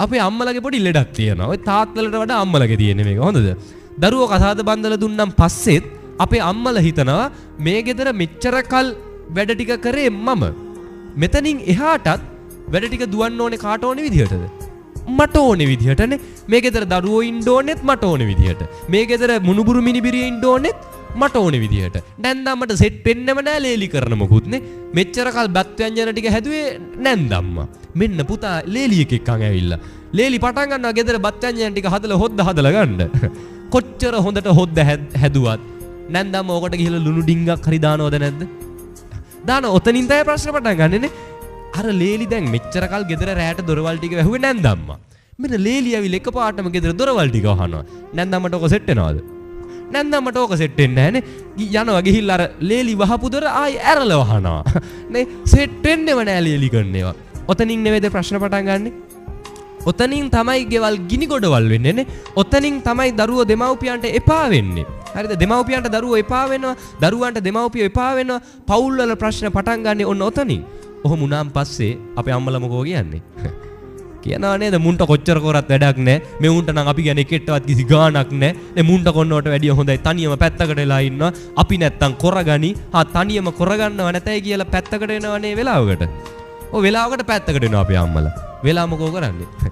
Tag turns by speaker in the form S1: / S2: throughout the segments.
S1: අපේ අම්මලගේ පොඩි ලෙඩක් තියෙනවා. ඔය තාත්තලට වඩා අම්මලගේ තියෙන මේක. හොඳද? දරුවෝ කසාද බන්දලා දුන්නම් පස්සෙත් අපේ අම්මලා හිතනවා මේ ගෙදර මෙච්චර කල් වැඩ ටික කරේ මම. මෙතනින් එහාටත් වැඩ ටික දුවන්න ඕනේ කාට ඕනේ විදිහටද? මට ඕනේ විදිහටනේ. මේ ගෙදර දරුවෝ ඉන්න ඕනෙත් මට ඕනේ විදිහට. මේ ගෙදර මුණුබුරු මිනිබිරිය ඉන්න ඕනෙත් මට ඕනේ විදිහට. නැන්දම්මට සෙට් වෙන්නෙම නෑ ලේලි කරන මොකුත්නේ. මෙච්චර කල් බත් ව්‍යංජන ටික හැදුවේ නැන්දම්මා. මෙන්න පුතා ලේලි එකෙක් අං ඇවිල්ලා. ලේලි පටන් ගන්නවා ගෙදර බත් ව්‍යංජන ටික හදලා හොද්දලා ගන්න. කොච්චර හොඳට හොද්ද හැදුවත් නැන්දම්ම ඕකට ගිහලා ලුණු ඩිංගක් හරි දානවද නැද්ද? දාන ඔතනින් තමයි ප්‍රශ්න පටන් ගන්නෙනේ. අර ලේලි දැන් මෙච්චර කල් ගෙදර රැට දොරවල් ටික වැහුවේ නැන්දම්මා. මෙන්න ලේලි ඇවිල්ලා එකපාරටම ගෙදර දොරවල් ටික වහනවා. නැන්දම්මට ඔක සෙට් වෙනවද? නැන්දම්මට ඕක සෙට් වෙන්නේ නැහනේ. යනවා ගිහිල්ලා අර ලේලි වහපු දොර ආයි ඇරලා වහනවා. නේ සෙට් වෙන්නේම නෑ ලේලි කරන්නේවා. ඔතනින් නෙවෙයිද ප්‍රශ්න පටන් ගන්නෙ? ඔතනින් තමයි ගෙවල් ගිනි ගොඩවල් වෙන්නේ නේ. ඔතනින් තමයි දරුවෝ දෙමව්පියන්ට එපා වෙන්නේ. හරිද? දෙමව්පියන්ට දරුවෝ එපා වෙනවා. දරුවන්ට දෙමව්පියෝ එපා වෙනවා. පවුල් වල ප්‍රශ්න පටන් ගන්නෙ ඔන්න ඔතනින්. ඔහොම උනාන් පස්සේ අපේ අම්මලා මොකෝ කියන්නේ? කියනවා නේද මුන්ට කොච්චර කරත් වැඩක් නැහැ. මේ උන්ට නම් අපි ගැන එකෙටවත් කිසි ගාණක් නැහැ. මේ මුන්ට කොන්නවට වැඩිය හොඳයි තනියම පැත්තකට වෙලා ඉන්නවා. අපි නැත්තම් කරගනි. තනියම කරගන්නව නැතයි කියලා පැත්තකට වෙනවනේ වෙලාවකට. ඔය වෙලාවකට පැත්තකට වෙනවා අපේ අම්මලා. වෙලා මොකෝ කරන්නේ?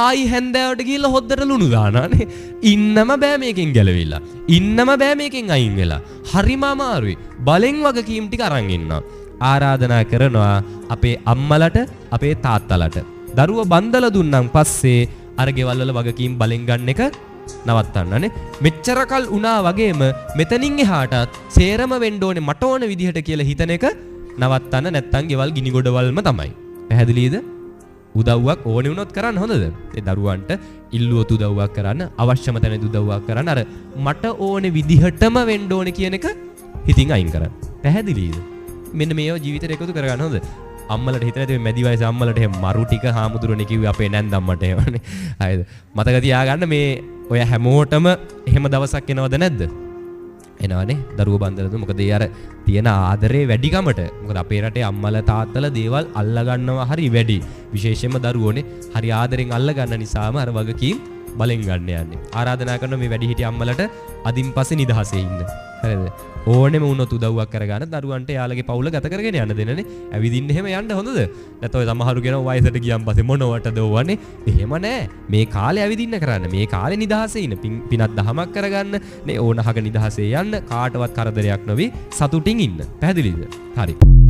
S1: ආයි හැන්දෑවට ගිහිල්ලා හොද්දට ලුණු දානවානේ. ඉන්නම බෑ මේකෙන් ගැලවිලා. ඉන්නම බෑ මේකෙන් අයින් වෙලා. හරිම අමාරුයි. බලෙන් වගකීම් ටික අරන් ඉන්නවා. ආරාධනා කරනවා අපේ අම්මලට අපේ තාත්තලට. දරුව බන්දලා දුන්නම් පස්සේ අර ගෙවල් වල වගකීම් බලෙන් ගන්න එක නවත්තන්නනේ. මෙච්චර කල් උනා වගේම මෙතනින් එහාටත් සේරම වෙන්න ඕනේ මට ඕන විදිහට කියලා හිතන එක නවත්තන්න නැත්තම් ගෙවල් ගිනි ගොඩවල්ම තමයි. පැහැදිලිද? උදව්වක් ඕනේ වුණොත් කරන්න හොඳද? ඒ දරුවන්ට ඉල්ලුවොත් උදව්වක් කරන්න, අවශ්‍යම තැනදී උදව්වක් කරන්න. අර මට ඕනේ විදිහටම වෙන්න ඕනේ කියන එක හිතින් අයින් කරන්න. පැහැදිලිද? මෙන්න මේව ජීවිතේට එකතු කරගන්න හොඳ. අම්මලට හිතන දේ මැදි වයසේ අම්මලට එහෙම මරු ටික හාමුදුරනේ කිව්වේ අපේ නැන්දම්මට එහෙමනේ. හරිද? මතක තියාගන්න මේ ඔය හැමෝටම එහෙම දවසක් එනවද නැද්ද? එනවනේ. දරුවෝ බන්දලද මොකද ඒ අර තියෙන ආදරේ වැඩිකමට. මොකද අපේ රටේ අම්මලා තාත්තලා දේවල් අල්ලා ගන්නවා හරි වැඩි. විශේෂයෙන්ම දරුවෝනේ හරි ආදරෙන් අල්ලා ගන්න නිසාම අර වගකීම් බලෙන් ගන්න යන්නේ. ආරාධනා කරන මේ වැඩිහිටි අම්මලට අදින් පස්සේ නිදහසේ ඉන්න. හරිද? ඕනෙම වුණොත් උදව්වක් කරගන්න දරුවන්ට යාළගේ පවුල ගත කරගෙන යන්න දෙන්නනේ. ඇවිදින්න එහෙම යන්න හොඳද? නැත්නම් ඔය සමහරු කියනවා වයසට ගියන් පස්සේ මොනවටද ඕවනේ. එහෙම නෑ. මේ කාලේ ඇවිදින්න කරන්න. මේ කාලේ නිදහසේ ඉන්න. පිනක් දහමක් කරගන්න. නේ ඕනහක නිදහසේ යන්න. කාටවත් කරදරයක් නොවි සතුටින් ඉන්න. පැහැදිලිද? හරි.